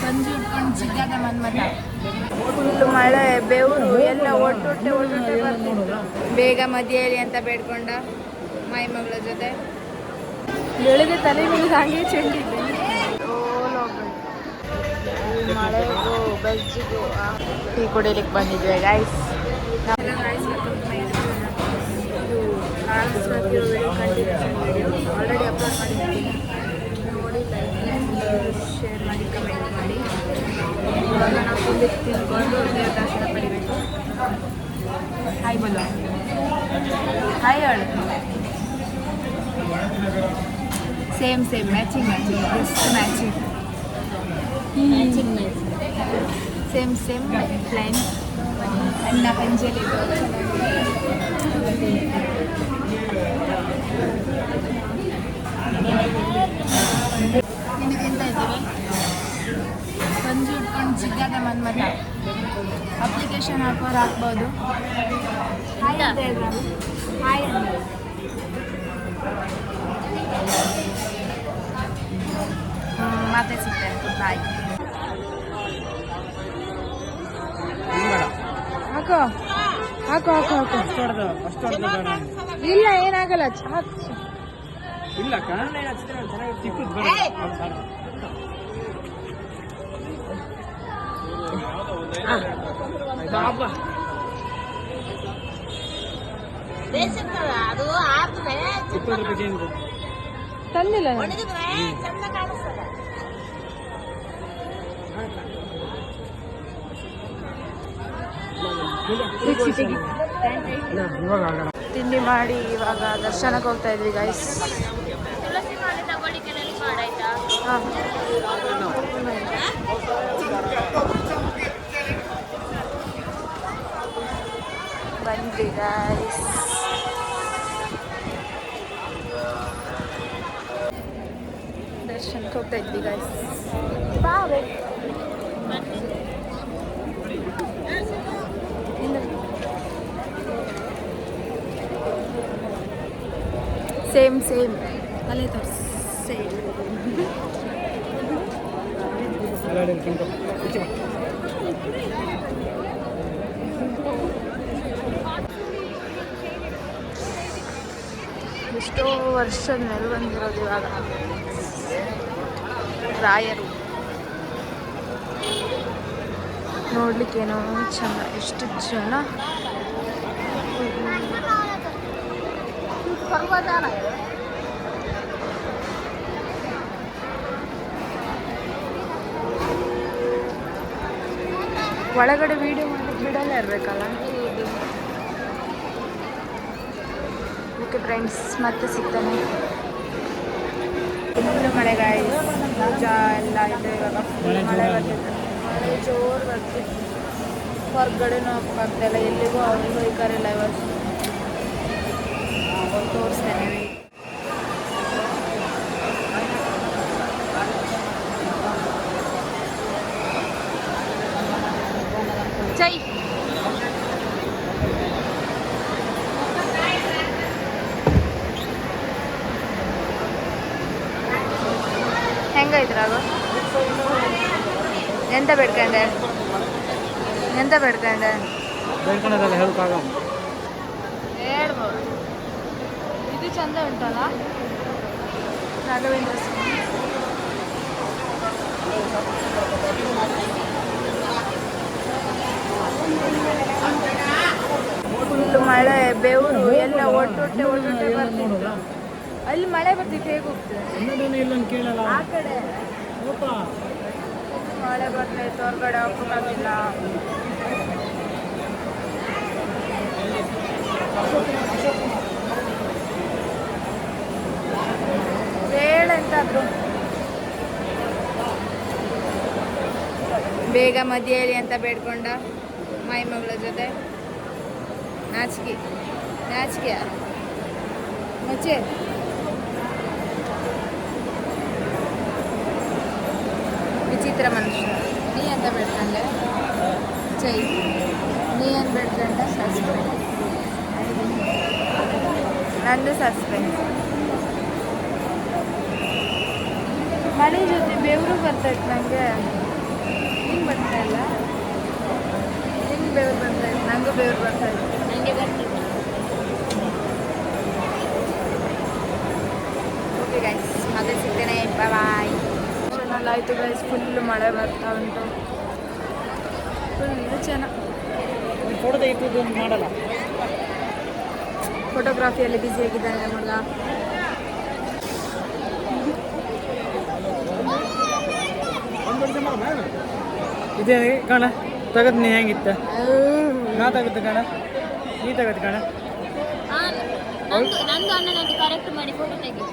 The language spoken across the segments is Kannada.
ಸಂಜೆ ಉಟ್ಕೊಂಡು ಸಿಗ್ಗಾದ ಮನ್ಮತ ಫುಲ್ಲು ಮಳೆ ಬೆವರು ಎಲ್ಲ ಒಟ್ಟೊಟ್ಟೆ ಬರ್ತಿತ್ತು. ಬೇಗ ಮದುವೆಯಲ್ಲಿ ಅಂತ ಬೇಡ್ಕೊಂಡ ಮಾಯಿ ಮಗಳ ಜೊತೆ ಬೆಳೆದ ತಲೆ ಮೇಲೆ ಹಾಗೆ ಚೆಂಡಿದ್ದೆ. ಮಳೆಗೂ ಬಜ್ಜಿಗೂ ಟೀ ಕುಡಿಲಿಕ್ಕೆ ಬಂದಿದ್ವಿ ಗೈಸ್. ಆಲ್ರೆಡಿ ಅಪ್ಲೋಡ್ ಮಾಡಿದ್ದೀನಿ, ನೋಡಿ ಲೈಕ್ ಶೇರ್ ಮಾಡಿ ಕಮೆಂಟ್ ಮಾಡಿ. ಇವಾಗ ನಾವು ಫುಲ್ ತಿಳ್ಕೊಂಡು ದೇವ್ರ ದರ್ಶನ ಪಡಿಬೇಕು. ಹಾಯ್ ಬೋಲೋ, ಹಾಯ್ ಹೇಳು. Same matching just matching same plain ಅಣ್ಣ ಪಂಜಲಿ. ನಿನಗಿಂತ ಇದ್ದೀವಿ ಸಂಜೆ ಉಟ್ಕೊಂಡು ಸಿಗ್ಗಾದ ಮನ್ಮತ. ಅಪ್ಲಿಕೇಶನ್ ಹಾಕೋರು ಹಾಕ್ಬೋದು. ಹಾಯ್ ಅಂತ ಹೇಳಿದ್ರು. ಹಾಯ್ ಮತ್ತೆ ಸಿಗ್ತಾರೆ. ಬಾಯ್. ಹಾಕೋ ಹಾಕೋ ಹಾಕೋ ಹಾಕೋ. ಇಲ್ಲ ಏನಾಗಲ್ಲ, ಹಾಕು. ಇಲ್ಲ ತಂದಿಲ್ಲ ತಿಂಡಿ ಮಾಡಿ ಇವಾಗ ದರ್ಶನಕ್ಕೆ ಹೋಗ್ತಾ ಇದ್ವಿ ಗೈಸ್. ಬಂದ್ವಿ ಗೈಸ್. ದರ್ಶನಕ್ಕೆ ಹೋಗ್ತಾ ಇದ್ವಿ ಗೈಸ್. ಸೇಮ್ ಅಲ್ಲೇ ತೋರಿಸಿ. ಸೇಮ್ ಎಷ್ಟೋ ವರ್ಷದ ಮೇಲೆ ಬಂದಿರೋದು ಇವಾಗ ರಾಯರು. ನೋಡ್ಲಿಕ್ಕೇನೋ ಚೆಂದ, ಎಷ್ಟು ಜನ. ಒಳಗಡೆ ವಿಡಿಯೋ ಮಾಡಲಿಕ್ಕೆ ಬಿಡಲ್ಲ ಇರಬೇಕಲ್ಲ. ಓಕೆ ಫ್ರೆಂಡ್ಸ್, ಮತ್ತೆ ಸಿಗ್ತಾನೆ. ಇನ್ನು ಮಳೆಗಾಯಿ ಪೂಜಾ ಎಲ್ಲ ಇದೆ. ಇವಾಗ ಮಳೆ ಬರ್ತಿತ್ತು, ಮಳೆ ಜೋರು ಬರ್ತಿತ್ತು. ಹೊರಗಡೆನೂ ಹೋಗ್ತಾಯಿಲ್ಲ, ಎಲ್ಲಿಗೂ ಅವ್ರಿಗೆ ಹೋಯ್ಕಾರಿಲ್ಲ. ಇವತ್ತು ತೋರಿಸ್ತೇನೆ. ಜೈ ಹೆಂಗೈತ್ರಾಗ? ಎಂತ ಬೇಡ್ಕೊಂಡೆ? ಹೇಳ್ಬೋದು. ಇದು ಚಂದ ಉಂಟಲ್ಲ ರಾಘವೇಂದ್ರ ಸ್ವಾಮಿ. ಫುಲ್ಲು ಮಳೆ ಬೆವರು ಎಲ್ಲ ಒಟ್ಟೊಟ್ಟೆ ಬರ್ತಿತ್ತು. ಅಲ್ಲಿ ಮಳೆ ಬರ್ತಿತ್ತು, ಹೇಗೆ ಹೋಗ್ತದೆ ಆ ಕಡೆ? ಮಳೆ ಬರ್ತಾಯಿತ್ತು, ಹೊರಗಡೆ ಹೋಗೋಕ್ಕಾಗಿಲ್ಲ. ಹೇಳಂತಾದ್ರು ಬೇಗ ಮದುವೆಯಲ್ಲಿ ಅಂತ ಬೇಡ್ಕೊಂಡ ಮಾಯಿ ಮಗಳ ಜೊತೆ. ನಾಚಿಕೆ ಮಚ್ಚೆ. ವಿಚಿತ್ರ ಮನುಷ್ಯ. ನೀ ಅಂತ ಬೇಡ್ಕೊಂಡೆ ಚೈ, ನೀ ಅಂತ ಬೇಡ್ಕೊಂಡ ಸಸ್ಪೆನ್ಸ್. ನಂದು ಸಸ್ಪೆನ್ಸ್. ಮಳೆ ಜೊತೆ ಬೆವರು ಬರ್ತೈತೆ ನನಗೆ. ಹಿಂಗೆ ಬರ್ತಾ ಇಲ್ಲ, ಹಿಂಗೆ ಬೆವರು ಬರ್ತೈತೆ. ನನಗೂ ಬೆವರು ಬರ್ತೈತೆ. ನನಗೆ ಬರ್ತಿತ್ತು. ಓಕೆ ಗೈಸ್, ಮತ್ತೆ ಸಿಗ್ತೇನೆ. ಬಾಯ್. ಆಯಿತು ಗೈಸ್, ಫುಲ್ ಮಳೆ ಬರ್ತಾ ಉಂಟು. ಫುಲ್ ಚೆನ್ನಾಗಿ ಫೋಟೋ ತೆಗೆದು ಮಾಡಲ್ಲ. ಫೋಟೋಗ್ರಾಫಿಯಲ್ಲಿ ಬ್ಯುಸಿ ಆಗಿದ್ದಾನೆ ಮಗ. ಇದೇ ಕಾಣ ತಗದ್ ನೀ ಹೆಂಗಿತ್ತ? ನಾ ತಗದ್ದು ಕಾಣ, ನೀ ತಗದ್ ಕಾಣ. ನಂದು ಅಣ್ಣನದ್ದು ಕರೆಕ್ಟ್ ಮಾಡಿ ಫೋಟೋ ತೆಗಿ.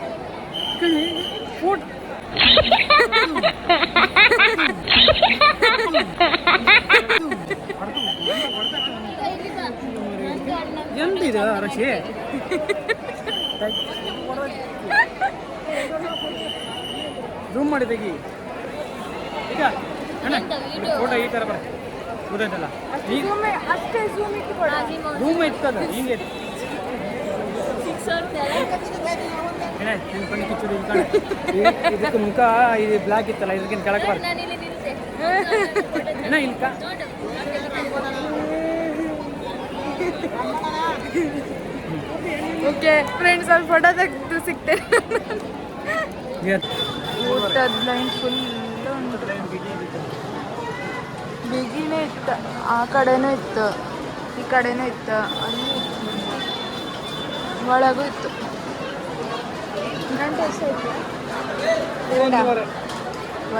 ಎಂತಿದ ರಶಿ ಝೂಮ್ ಮಾಡಿ ತೆಗಿ. ಈಗ ಅಣ್ಣ ಫೋಟೋ ಈ ಥರ ಬರ ಗೊತ್ತಾಯ್ತಲ್ಲ. ಅಷ್ಟೇ ಝೂಮ್ ಇಟ್ಕೊಡ. ಝೂಮ್ ಇರ್ತದ ಹಿಂಗೆ ಇದಕ್ಕೆ ಮುಖ ಇದು ಬ್ಲ್ಯಾಕ್ ಇತ್ತಲ್ಲ, ಇದಕ್ಕಿಂತ ಕೆಳಗೆ ಬರ ಏನ ಇಲ್ಕ. ಓಕೆ ಫ್ರೆಂಡ್ಸ್, ಅಲ್ಲಿ ಫೋಟೋ ತೆಗೆದು ಸಿಗ್ತೇನೆ. ಊಟದ ಲೈನ್ ಫುಲ್ ಬಿಗಿನೇ ಇತ್ತು. ಆ ಕಡೆನೂ ಇತ್ತು, ಈ ಕಡೆನೂ ಇತ್ತು, ಅಲ್ಲಿ ಒಳಗೂ ಇತ್ತು. ಗಂಟೆ ಎಷ್ಟಾಯ್ತು?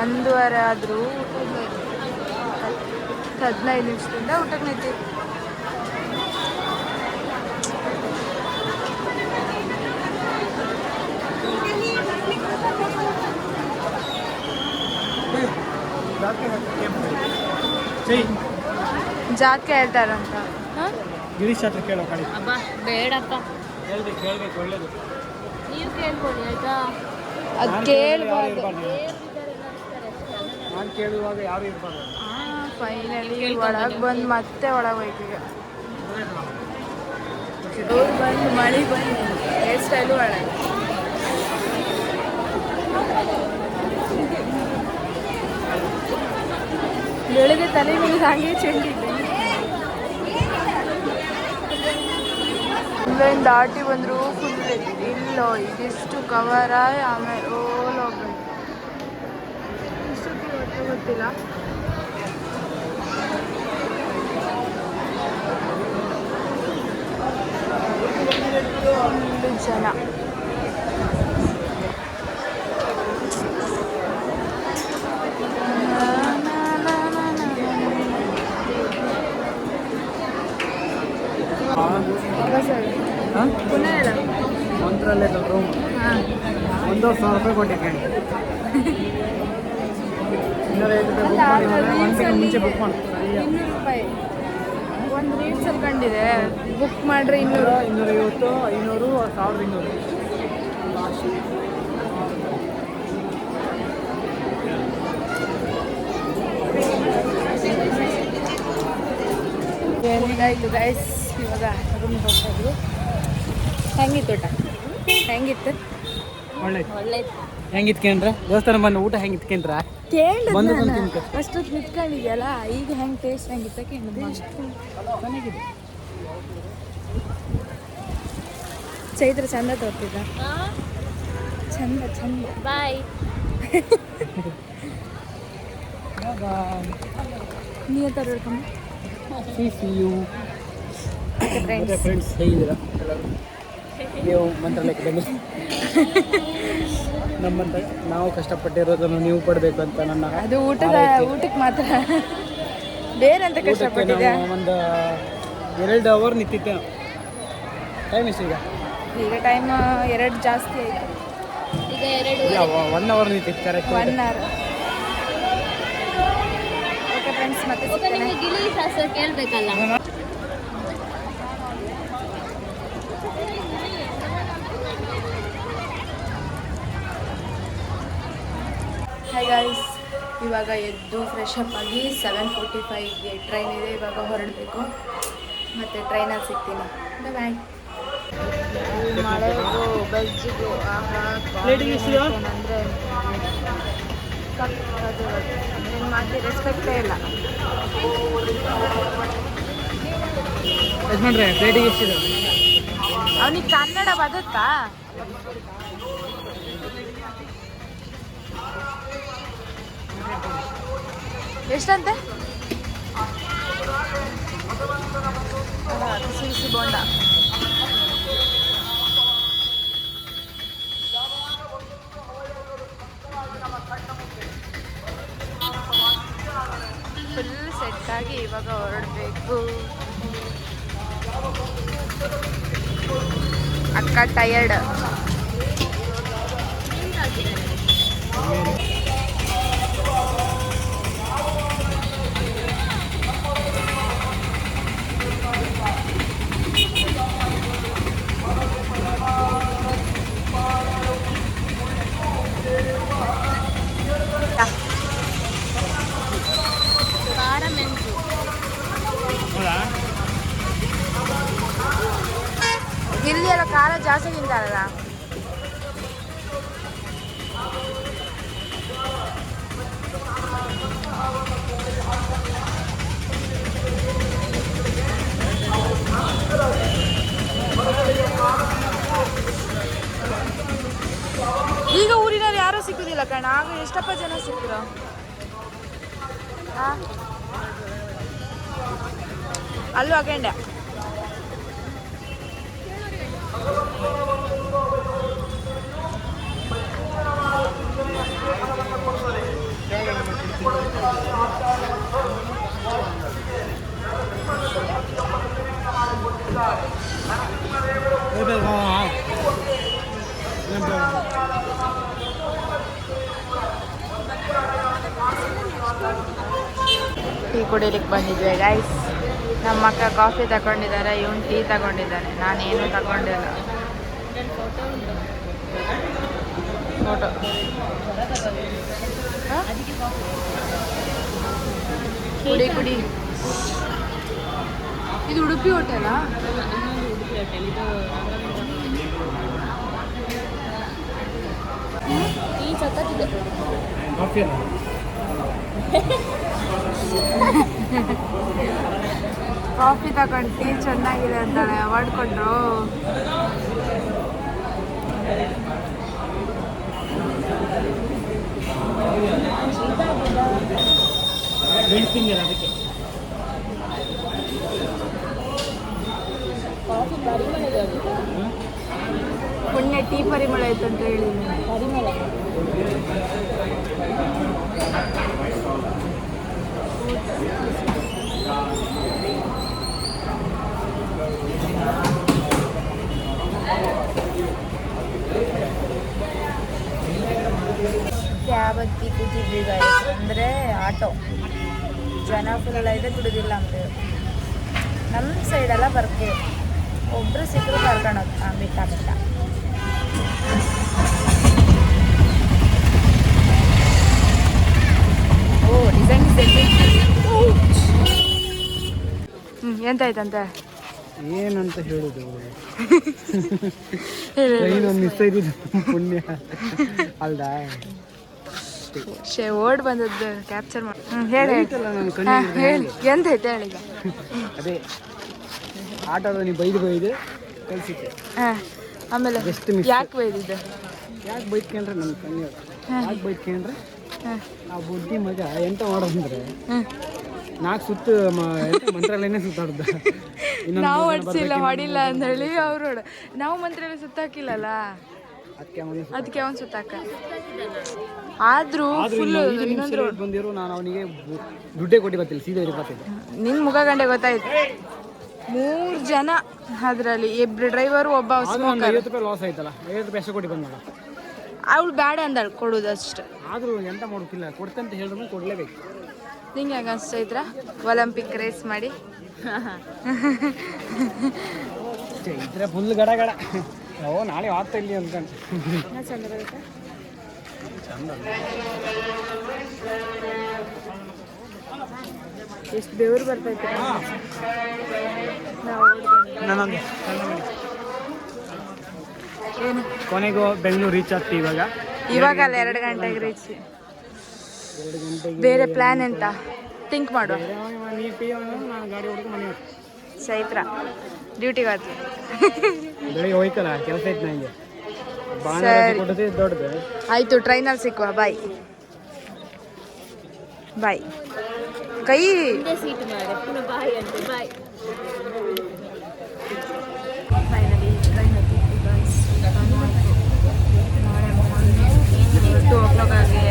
1:30 ಆದರೂ ಊಟದ 15 ನಿಮಿಷದಿಂದ ಊಟಕ್ಕೆ ನಿಂತೀವಿ. ಜಾಕೆ ಹೇಳ್ತಾರಂತ. ಗಿರೀಶ್ ಹತ್ರ ಕೇಳೋ ಕಡೆ. ಅಬ್ಬ ಬೇಡಪ್ಪ, ಕೇಳ್ಬೇಕು ಒಳ್ಳೇದು. ನೀವು ಕೇಳ್ಕೊಳ್ಳಿ ಆಯ್ತಾ. ಅದು ಕೇಳ್ಬಾರ್ದು. ನಾನು ಕೇಳುವಾಗ ಯಾರು ಇರ್ಬಾರ್ದು. ಫೈನಲಿ ಒಳಗೆ ಬಂದು ಮತ್ತೆ ಒಳಗೆ ಹೋಯ್ತೀವಿ. ಅವ್ರು ಬಂದು ಮಳೆ ಬಂದು ಹೇರ್ ಸ್ಟೈಲು ಒಳಗೆ. ಬೆಳಗ್ಗೆ ತಲೆ ಮೇಲೆ ಹಾಗೆ ಚೆಂಡಿದ್ದೆ. ಇಲ್ಲಿಂದ ದಾಟಿ ಬಂದರೂ ಫುಲ್ ಇಲ್ಲೋ ಇದಿಷ್ಟು ಕವರ. ಆಮೇಲೆ ಓಲ್ ಹೋಗ್ಬೇಕು. ಇಷ್ಟೊತ್ತಿಗೆ ಹೊಟ್ಟೆ ಗೊತ್ತಿಲ್ಲ. ಫುಲ್ ಜನ. ಪುನಃ ಮಂತ್ರಲ್ಲೇ ರೂಮ್ 1,000 ರೂಪಾಯಿ ಕೊಟ್ಟಿದ್ದೆ. 250 ಮುಂಚೆ ಬುಕ್ ಮಾಡ್ತಾರೆ. 200 ರೂಪಾಯಿ ಒಂದು ರೀಲ್ಸಲ್ಲಿ ಕಂಡಿದೆ. ಬುಕ್ ಮಾಡ್ರೆ 200, 250, 500, 1200. ಏನಿದಾಯಿತು ಗೈಸ್. ಇವಾಗ ರೂಮ್ ಹೋಗ್ತಾಯಿದ್ವಿ. ಹೆಂಗಿತ್ತು ಊಟ? ಹೆಂಗಿತ್ತು? ಒಳ್ಳೆ ಹೆಂಗಿತ್ಕೇನ್ರ ದೇವಸ್ಥಾನ ಬಂದು ಊಟ ಹೆಂಗಿತ್ಕೇನ್ರ ಕೇಳಿದ ಅಷ್ಟೊತ್ತು ನಿಂತ್ಕೊಂಡಿದ್ಯಲ್ಲ, ಈಗ ಹೆಂಗೆ ಟೇಸ್ಟ್ ಹೆಂಗಿತ್ತ ಕೇಳಿದೆ. ಚೆನ್ನಾಗಿದೆ. ಚೈತ್ರ ಚಂದ ತೋರ್ತಿದ್ದ. ಚಂದ ಚಂದ. ಬಾಯ್. ನೀ ಥರ ಹೇಳ್ಕೊಂಡು ಫ್ರೆಂಡ್ಸ್ ಹೇಗಿದ್ದೀರಾ? ನೀವು ಮಂತ್ರಾಲಯಕ್ಕೆ ಬನ್ನಿ. ನಮ್ಮಂತ ನಾವು ಕಷ್ಟಪಟ್ಟಿರೋದನ್ನು ನೀವು ಪಡಬೇಕು ಅಂತ ನನ್ನ ಅದು ಊಟಕ್ಕೆ ಮಾತ್ರ. ಬೇರೆ ಅಂತ ಕಷ್ಟಪಟ್ಟಿದ್ದೆ. ಒಂದು 2 ಅವರ್ ನಿಂತಿದ್ದೆ. ಟೈಮ್ ಎಷ್ಟು ಈಗ ಟೈಮ್ 2 ಜಾಸ್ತಿ ಆಯಿತು. ಈಗ 2 1 ಅವರ್ ನಿಂತಿತ್ತು ಕರೆಕ್ಟ್. 1 ಅವರ್. ಓಕೆ ಫ್ರೆಂಡ್ಸ್, ಮತ್ತೆ ಸಿಗ್ತೇನೆ. ನಿಮಗೆ ಗಿಳಿ ಸಾಸು ಕೇಳಬೇಕಲ್ಲ. ಹಾಯ್ ಗಾಯ್ಸ್, ಇವಾಗ ಎದ್ದು ಫ್ರೆಶ್ ಅಪ್ ಆಗಿ 7:45ಗೆ ಟ್ರೈನ್ ಇದೆ. ಇವಾಗ ಹೊರಡಬೇಕು. ಮತ್ತು ಟ್ರೈನಲ್ಲಿ ಸಿಗ್ತೀನಿ. ಬಾಯ್. ಮಳೆಗೂ ಬಜ್ಜಿಗೂ ಅಂದರೆ ನಿನ್ನ ಮಾತಿ ರೆಸ್ಪೆಕ್ಟೇ ಇಲ್ಲ. ಯಜಮಾನ್ರೆ ಪ್ಲೇಟಿಗೆ ಎಷ್ಟಿದೆ? ಅವನಿಗೆ ಕನ್ನಡ ಬದುತ್ತಾ? ಎಷ್ಟಂತೆ? ಬಿಸಿ ಬಿಸಿ ಬೋಂಡ. ಫುಲ್ ಸೆಟ್ಟಾಗಿ ಇವಾಗ ಹೊರಡಬೇಕು. ಅಕ್ಕ ಟಯರ್ಡ್. ಖಾರ ಮೆಣಸು. ಹೌದಾ? ಇಲ್ಲಿ ಎಲ್ಲ ಖಾರ ಜಾಸ್ತಿ ತಿಂತಾರಲ್ಲ. ಈಗ ಊರಿನಲ್ಲಿ ಯಾರೂ ಸಿಕ್ಕುದಿಲ್ಲ ಕಣ. ಆಗ ಎಷ್ಟಪ್ಪ ಜನ ಸಿಕ್ಕರು. ಅಲ್ಲೂ ಹಾಕೊಂಡೆ. ಟೀ ಕುಡಿಲಿಕ್ಕೆ ಬಂದಿದ್ವಿ ಗೈಸ್. ನಮ್ಮ ಅಕ್ಕ ಕಾಫಿ ತಗೊಂಡಿದ್ದಾರೆ, ಇವನು ಟೀ ತಗೊಂಡಿದ್ದಾನೆ. ನಾನೇನು ತಗೊಂಡಿಲ್ಲ. ಫೋಟೋ ಕುಡಿ ಕುಡಿ. ಇದು ಉಡುಪಿ ಹೋಟೆಲಾ? ಉಡುಪಿ ಹೋಟೆಲ್ ಇದು. ಟೀ ಸಕ್ಕತ್ತಿದೆ. ಕಾಫಿ ಕಾಫಿ ತಗೊಂಡು ಟೀ ಚೆನ್ನಾಗಿದೆ ಅಂತಾಳೆ. ಅವಾರ್ಡ್ ಕೊಟ್ಟರು. ಬೆಳ್ತಿಂಗಿಲ್ಲ ಅದಕ್ಕೆ. ಕಾಫಿ ಪರಿಮಳ ಇದೆ. ಪುಣ್ಯ ಟೀ ಪರಿಮಳ ಆಯ್ತು ಅಂತ ಹೇಳಿದ್ದೀನಿ. ಪರಿಮಳ ಕ್ಯಾಬ್ ಹತ್ತಿ ಕೂತಿದ್ವಿ ಗೈಸ್. ಅಂದರೆ ಆಟೋ ಜನ ಫುಲ್ ಇದೆ, ಬಿಡೋದಿಲ್ಲ ಅಂದರೆ ನಮ್ಮ ಸೈಡೆಲ್ಲ ಬರ್ತೀವಿ. ಒಬ್ಬರು ಸಿಕ್ಕರು ಕರ್ಕೊಂಡು ಹೋಗ್ತಾ ಬಿಟ್ಟ ಬಿಟ್ಟ. ಓ ಡಿಸೈನ್ ಎಂತಾಯ್ತಂತೆ? ಏನಂತ ಹೇಳುದು? ಟ್ರೈನ್ ಮಿಸ್ ಆಯ್ತಿದ್ದು ಪುಣ್ಯ ಅಲ್ದಾ? ಓಡ್ ಬಂದದ್ದು ಕ್ಯಾಪ್ಚರ್ ಮಾಡಿ. ಹೇಳಿ ಹೇಳಿ ಎಂತೈತೆ ಹೇಳಿಗ? ಅದೇ ಆಟೋದ ನೀವು ಬೈದು ಕಳಿಸಿದ್ದೆ. ಹಾಂ ಆಮೇಲೆ ಯಾಕೆ ಬೈದಿದ್ದೆ? ಯಾಕೆ ಬೈದ್ಕೊಂಡ್ರೆ ನನ್ನ ಕಣ್ಣು ಯಾಕೆ ಬೈದ್ಕೊಂಡ್ರೆ ಆ ಬುದ್ಧಿ ಮಗ ಎಂತ ಮಾಡೋದಂದ್ರೆ 4 ಸುತ್ತು ಮಂತ್ರಾಲಯನೇ ಸುತ್ತಾಡ್ದ. ನಾವು ಹೊಡ್ಸಿಲ್ಲ ಹೊಡಿಲ್ಲ ಅಂತ ಹೇಳಿ ಅವ್ರು ನಾವು ಮಂತ್ರಾಲಯ ಸುತ್ತಾಕಿಲ್ಲಲ್ಲ, ಅದಕ್ಕೆ ಅವನು ಸುತ್ತಾಕ. ಆದ್ರೂ ಫುಲ್ ಬಂದಿರು. ನಾನು ಅವನಿಗೆ ದುಡ್ಡೇ ಕೊಟ್ಟು ಬರ್ತಿಲ್ಲ, ಸೀದಾ ಬರ್ತಿದ್ದೆ. ನಿನ್ ಮುಖ ಗಂಟೆ ಗೊತ್ತಾಯ್ತು. 3 ಜನ ಅದ್ರಲ್ಲಿ, ಇಬ್ರು ಡ್ರೈವರು, ಒಬ್ಬ 50 ರೂಪಾಯಿ ಲಾಸ್ ಆಯ್ತಲ್ಲ. 50 ರೂಪಾಯಿ ಎಷ್ಟು ಕೊಟ್ಟು ಬಂದಲ್ಲ. ಅವಳು ಬೇಡ ಅಂದಳು ಕೊಡೋದಷ್ಟು. ಆದ್ರೂ ಎಂತ ಮಾಡೋಕ್ಕಿಲ್ಲ, ಕೊಡ್ತಂತ ಹೇಳಿದ್ರು ಕೊಡ್ಲೇಬೇಕು. ನಿಂಗೆ ಹೆಂಗ ಅನ್ಸ್ತೈತ್ರ ಒಲಿಂಪಿಕ್ ರೇಸ್ ಮಾಡಿ? ಇದ್ರೆ ಫುಲ್ ಗಡ ಗಡ. ಓ ನಾಳೆ ಆತ ಇಲ್ಲಿ ಅಂದ್ಕೊಂಡು ಚಂದ ಬರುತ್ತೆ. ಎಷ್ಟು ಬೆವರು ಬರ್ತೈತೆ. ಏನು ಕೊನೆಗೂ ಬೆಂಗಳೂರು ರೀಚ್ ಆಗ್ತೀವಿ ಇವಾಗ. ಅಲ್ಲ 2 ಗಂಟೆಗೆ ರೀಚ್. 2 ಗಂಟೆಗೆ ಬೇರೆ ಪ್ಲ್ಯಾನ್ ಎಂತ ಥಿಂಕ್ ಮಾಡುವ. ನೀರು ಪಿ ನಾನು ಗಾಡಿ ಹೊಡ್ಕೊಂಡು ಮನೆ ಚೈತ್ರ ಡ್ಯೂಟಿಗೆ ಹೋದ್ವಿ. ಬೆಳಿಗ್ಗೆ ಹೋಯ್ಕಲ್ಲ ಕೆಲಸ ಐತೆ ನನಗೆ ಸರಿ. ಕೊಟ್ಟದೆ ದೊಡ್ಡದು. ಆಯಿತು, ಟ್ರೈನಲ್ಲಿ ಸಿಕ್ಕುವ. ಬಾಯ್ ಬಾಯ್. ಕೈ ಹಿಂದೆ ಸೀಟ್ ಮಾರೆ ಪುನಃ ಬಾಯ್ ಅಂತೆ ಬಾಯ್. ಫೈನಲಿ ಟ್ರೈನ್ ಹತ್ತಿತ್ತು ಗೈಸ್. 2 o'clock ಆಗಿ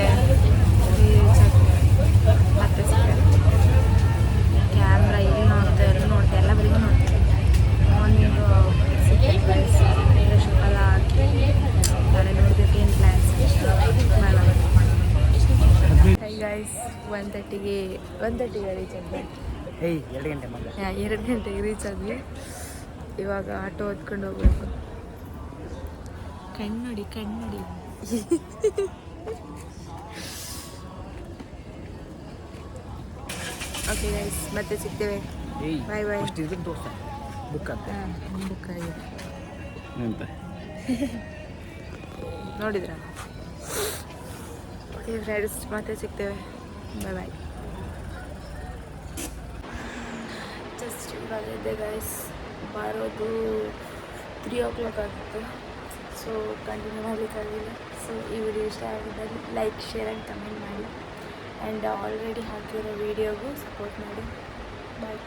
ಮತ್ತೆ ಕ್ಯಾಮ್ರಾ ಇಲ್ಲಿ ನೋಡ್ತಾ ಎಲ್ಲ ಬರೀ ನೋಡ್ತೀವಿ. ಮಾರ್ನಿಂಗು ಫ್ರೆಶ್ ಎಲ್ಲ ಹಾಕಿ ನಾಳೆ ನೋಡಬೇಕು ಏನು ಪ್ಲ್ಯಾನ್ಸ್. ಹೈ ಗೈಸ್, 1:30ಗೆ ರೀಚ್ ಆದ್ವಿ. 2 ಗಂಟೆ ಮಗ 2 ಗಂಟೆಗೆ ರೀಚ್ ಆದ್ವಿ. ಇವಾಗ ಆಟೋ ಹೊತ್ಕೊಂಡು ಹೋಗ್ಬೇಕು. ಕಣ್ಣುಡಿ ಓಕೆ ಗೈಸ್, ಮತ್ತೆ ಸಿಗ್ತೇವೆ. ಬಾಯ್ ಬಾಯ್. ಅಷ್ಟು ಇದಕ್ಕೆ ತೋರ್ಸ ಬುಕ್ ಆಗ್ತದೆ ಬುಕ್ ಆಗಿದೆ ಅಂತ ನೋಡಿದ್ರ. ಓಕೆ ಫ್ರೆಂಡ್ಸ್, ಮತ್ತೆ ಸಿಗ್ತೇವೆ. ಬಾಯ್ ಬಾಯ್. ಜಸ್ಟ್ ಇವಾಗ ಇದೆ ಗೈಸ್. ಬರೋದು 3 o'clock ಆಗಿತ್ತು. ಸೊ ಕಂಟಿನ್ಯೂ ಮಾಡಲಿಕ್ಕಾಗಿಲ್ಲ. ಸೊ ಈ ವಿಡಿಯೋ ಇಷ್ಟ ಆಗಿದ್ದಲ್ಲಿ ಲೈಕ್, ಶೇರ್ ಆ್ಯಂಡ್ ಕಮೆಂಟ್ ಮಾಡಿ. ಆ್ಯಂಡ್ ಆಲ್ರೆಡಿ ಹಾಕಿರೋ ವಿಡಿಯೋಗೂ ಸಪೋರ್ಟ್ ಮಾಡಿ. ಬಾಯ್.